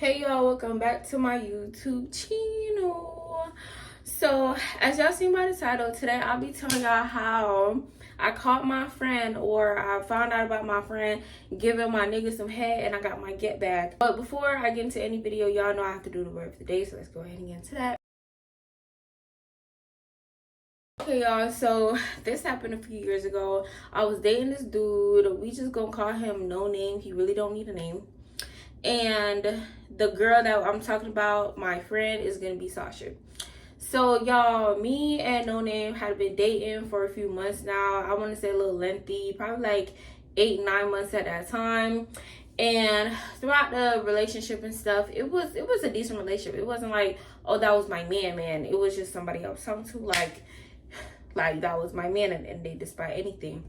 Hey y'all, welcome back to my YouTube channel. So as y'all seen by the title, today I'll be telling y'all how I caught my friend, or I found out about my friend giving my nigga some head and I got my get back. But before I get into any video, y'all know I have to do the word of the day, so let's go ahead and get into that. Okay y'all, so this happened a few years ago. I was dating this dude. We just gonna call him no name. He really don't need a name. And the girl that I'm talking about, my friend, is gonna be Sasha. So y'all, me and No Name had been dating for a few months now. I want to say a little lengthy, probably like 8-9 months at that time. And throughout the relationship and stuff, it was a decent relationship. It wasn't like, oh, that was my man. It was just somebody I was talking to, like that was my man, and they despite anything.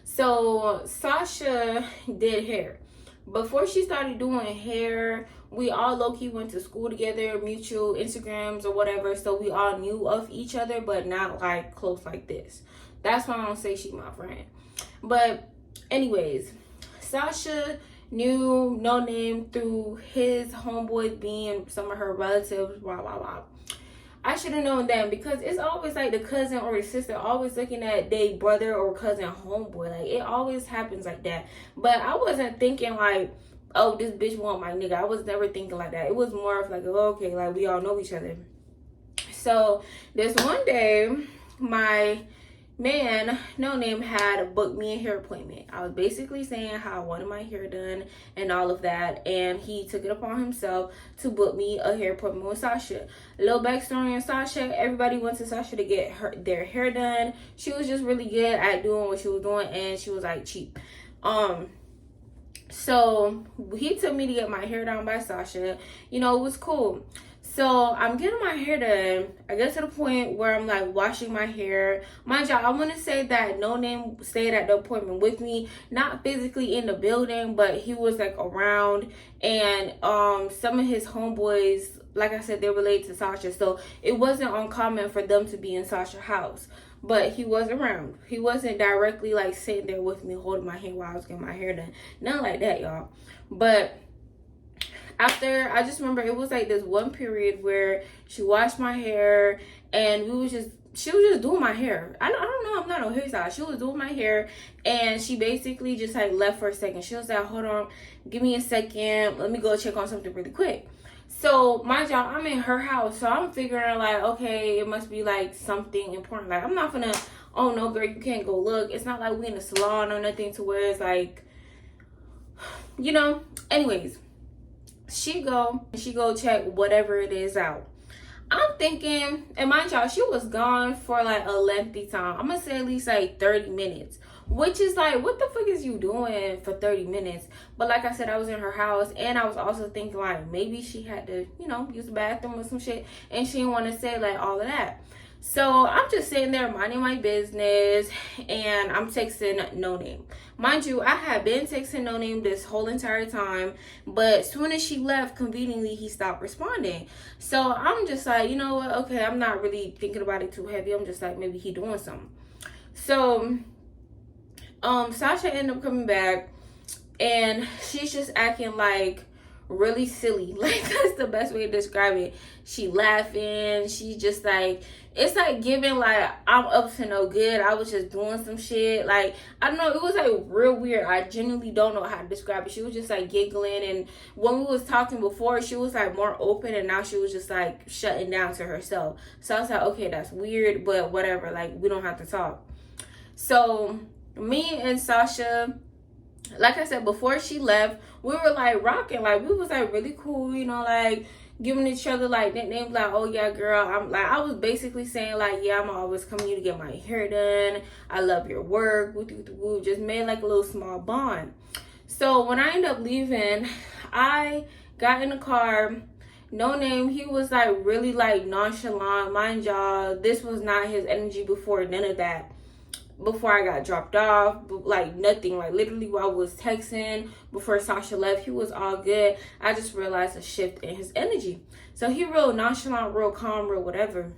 So Sasha did hair. Before she started doing hair, we all low-key went to school together, mutual Instagrams or whatever, so we all knew of each other, but not like close like this. That's why I don't say she my friend. But anyways, Sasha knew No Name through his homeboys being some of her relatives, blah blah blah. I should have known them, because it's always like the cousin or the sister always looking at their brother or cousin homeboy. Like, it always happens like that. But I wasn't thinking like, oh, this bitch want my nigga. I was never thinking like that. It was more of like, oh, okay, like we all know each other. So this one day, my man, No Name, had booked me a hair appointment. I was basically saying how I wanted my hair done and all of that, and he took it upon himself to book me a hair appointment with Sasha. A little backstory on Sasha: everybody went to Sasha to get their hair done. She was just really good at doing what she was doing, and she was like cheap. So he took me to get my hair done by Sasha. You know, it was cool. So I'm getting my hair done. I get to the point where I'm like washing my hair. Mind y'all, I want to say that No Name stayed at the appointment with me, not physically in the building, but he was like around. And some of his homeboys, like I said, they're related to Sasha, so it wasn't uncommon for them to be in Sasha's house. But he was around. He wasn't directly like sitting there with me holding my hand while I was getting my hair done. Nothing like that, y'all. But after, I just remember it was like this one period where she washed my hair, and she was just doing my hair. I don't know, I'm not on hairstyle. She was doing my hair, and she basically just like left for a second. She was like, hold on, give me a second, let me go check on something really quick. So mind y'all, I'm in her house, so I'm figuring like, okay, it must be like something important. Like, I'm not gonna, oh no girl, you can't go look. It's not like we in a salon or nothing to where it's like, you know. Anyways, she go check whatever it is out. I'm thinking, and mind y'all, she was gone for like a lengthy time. I'm gonna say at least like 30 minutes, which is like, what the fuck is you doing for 30 minutes? But like I said, I was in her house, and I was also thinking like maybe she had to, you know, use the bathroom or some shit, and she didn't want to say like all of that. So I'm just sitting there minding my business, and I'm texting No Name. Mind you, I had been texting No Name this whole entire time, but as soon as she left, conveniently, he stopped responding. So I'm just like, you know what? Okay, I'm not really thinking about it too heavy. I'm just like, maybe he doing something. So Sasha ended up coming back, and she's just acting like really silly. Like, that's the best way to describe it. She laughing, she just like, it's like giving like I'm up to no good, I was just doing some shit. Like, I don't know, it was like real weird. I genuinely don't know how to describe it. She was just like giggling, and when we was talking before, she was like more open, and now she was just like shutting down to herself. So I was like, okay, that's weird, but whatever, like we don't have to talk. So me and Sasha, like I said, before she left, we were like rocking, like we was like really cool, you know, like giving each other like nicknames, like, oh yeah girl, I'm like, I was basically saying like, yeah, I'm always coming to you to get my hair done, I love your work, woo, just made like a little small bond. So when I ended up leaving, I got in the car. No Name, he was like really like nonchalant. Mind y'all, this was not his energy before, none of that. Before I got dropped off, like nothing, like literally while I was texting before Sasha left, he was all good. I just realized a shift in his energy. So he real nonchalant, real calm, real whatever.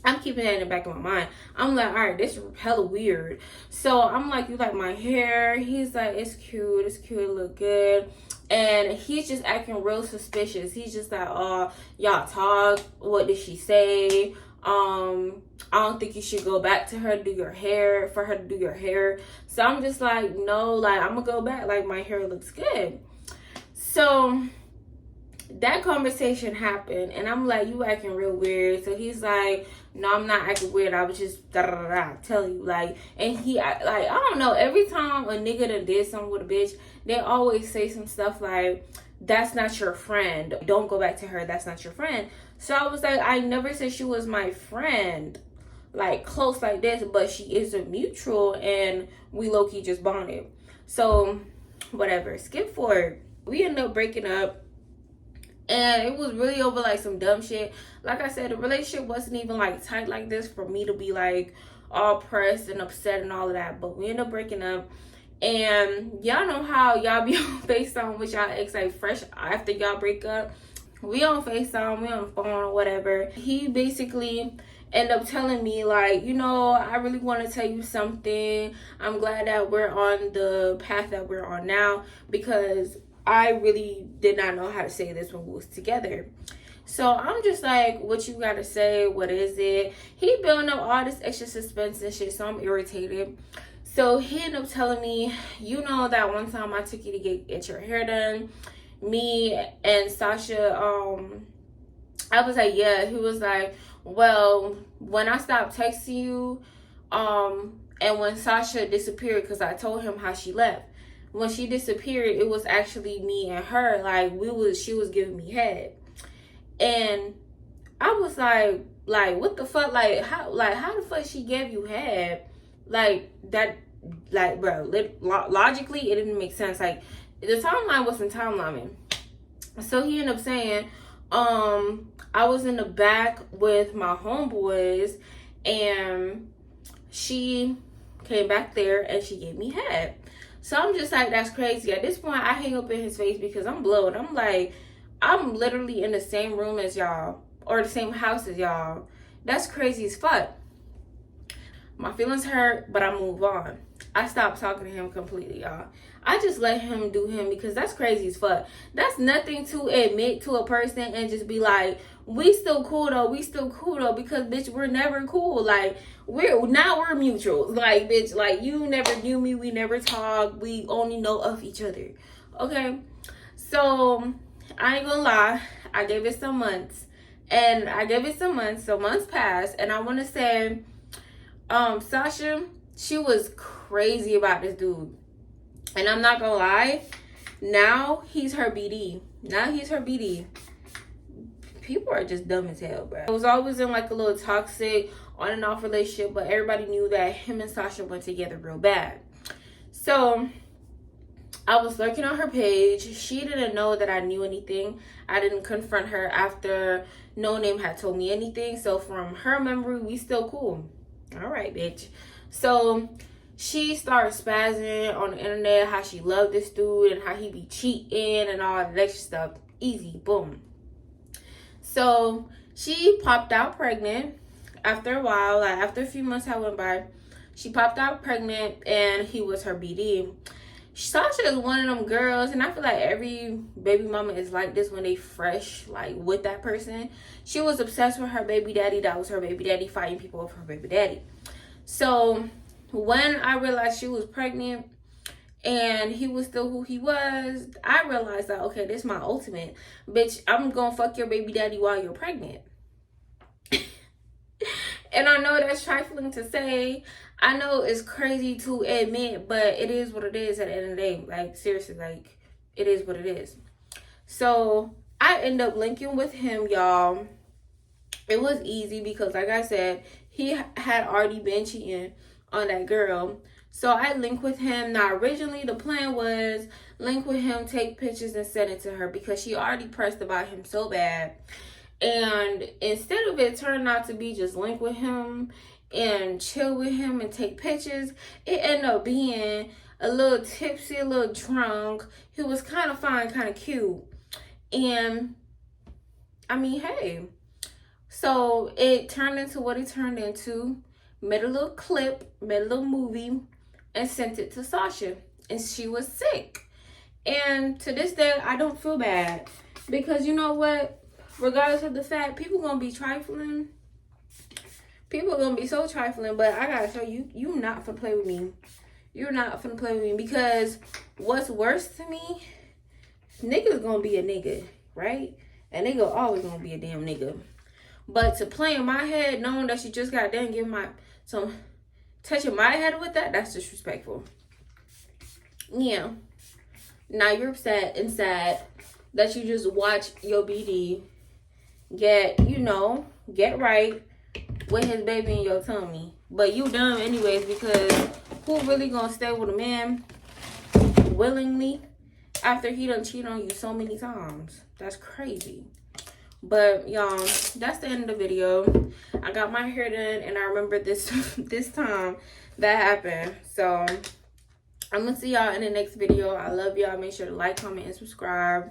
I'm keeping that in the back of my mind. I'm like, all right, this is hella weird. So I'm like, you like my hair? He's like, it's cute, it look good. And he's just acting real suspicious. He's just like, oh, y'all talk. What did she say? I don't think you should go back to her, do your hair, for her to do your hair. So I'm just like, no, like, I'm gonna go back. Like, my hair looks good. So that conversation happened, and I'm like, you acting real weird. So he's like, no, I'm not acting weird. I was just tell you, like, and he, like, I don't know. Every time a nigga done did something with a bitch, they always say some stuff like, that's not your friend. Don't go back to her. That's not your friend. So I was like, I never said she was my friend, like, close like this, but she is a mutual, and we low-key just bonded. So whatever, skip forward. We ended up breaking up. And it was really over like some dumb shit. Like I said, the relationship wasn't even like tight like this for me to be like all pressed and upset and all of that. But we ended up breaking up. And y'all know how y'all be on FaceTime with y'all ex like fresh after y'all break up. We on FaceTime, we on the phone or whatever. He basically ended up telling me like, you know, I really want to tell you something. I'm glad that we're on the path that we're on now, because I really did not know how to say this when we was together. So I'm just like, what you gotta say? What is it? He building up all this extra suspense and shit, so I'm irritated. So he ended up telling me, you know that one time I took you to get your hair done, me and Sasha, I was like, yeah. He was like, well, when I stopped texting you, and when Sasha disappeared, because I told him how she left. When she disappeared, it was actually me and her. Like, she was giving me head. And I was like, what the fuck? Like, how the fuck she gave you head? Like, that, like, bro, logically, it didn't make sense. Like, the timeline wasn't timelining. So he ended up saying, I was in the back with my homeboys, and she came back there and she gave me head. So I'm just like, that's crazy. At this point, I hang up in his face because I'm blowed. I'm like, I'm literally in the same room as y'all, or the same house as y'all. That's crazy as fuck. My feelings hurt, but I move on. I stopped talking to him completely, y'all. I just let him do him, because that's crazy as fuck. That's nothing to admit to a person and just be like, we still cool though, because bitch, we're never cool. Like, we're mutuals. Like, bitch, like, you never knew me, we never talked, we only know of each other. Okay? So I ain't gonna lie, I gave it some months. So months passed, and I wanna say Sasha, she was crazy about this dude. And I'm not gonna lie, now he's her BD. People are just dumb as hell, bro. I was always in like a little toxic on and off relationship, but everybody knew that him and Sasha went together real bad. So I was lurking on her page. She didn't know that I knew anything. I didn't confront her after No Name had told me anything. So from her memory, we still cool. All right, bitch. So she started spazzing on the internet how she loved this dude and how he be cheating and all that extra stuff. Easy, boom. So she popped out pregnant after a while. Like, after a few months had went by, she popped out pregnant, and he was her BD. Sasha is one of them girls, and I feel like every baby mama is like this when they fresh, like, with that person. She was obsessed with her baby daddy. That was her baby daddy, fighting people over her baby daddy. So when I realized she was pregnant and he was still who he was, I realized that, okay, this is my ultimate. Bitch, I'm gonna fuck your baby daddy while you're pregnant. And I know that's trifling to say. I know it's crazy to admit, but it is what it is at the end of the day. Like, seriously, like, it is what it is. So I end up linking with him, y'all. It was easy because, like I said, he had already been cheating on that girl. So I linked with him. Now, originally the plan was link with him, take pictures, and send it to her, because she already pressed about him so bad. And instead of it turning out to be just link with him and chill with him and take pictures, it ended up being a little tipsy, a little drunk. He was kind of fine, kind of cute. And I mean, hey. So it turned into what it turned into. Made a little clip, made a little movie, and sent it to Sasha. And she was sick. And to this day, I don't feel bad. Because you know what? Regardless of the fact, people gonna be trifling. People gonna be so trifling. But I gotta show you, you not finna play with me. You're not finna play with me. Because what's worse to me, nigga's gonna be a nigga, right? A nigga always gonna be a damn nigga. But to play in my head, knowing that you just got done giving touching my head with that, that's disrespectful. Yeah. Now you're upset and sad that you just watch your BD get right with his baby in your tummy. But you dumb anyways, because who really gonna stay with a man willingly after he done cheated on you so many times? That's crazy. But y'all, that's the end of the video. I got my hair done, and I remember this time that happened. So I'm gonna see y'all in the next video. I love y'all. Make sure to like, comment, and subscribe.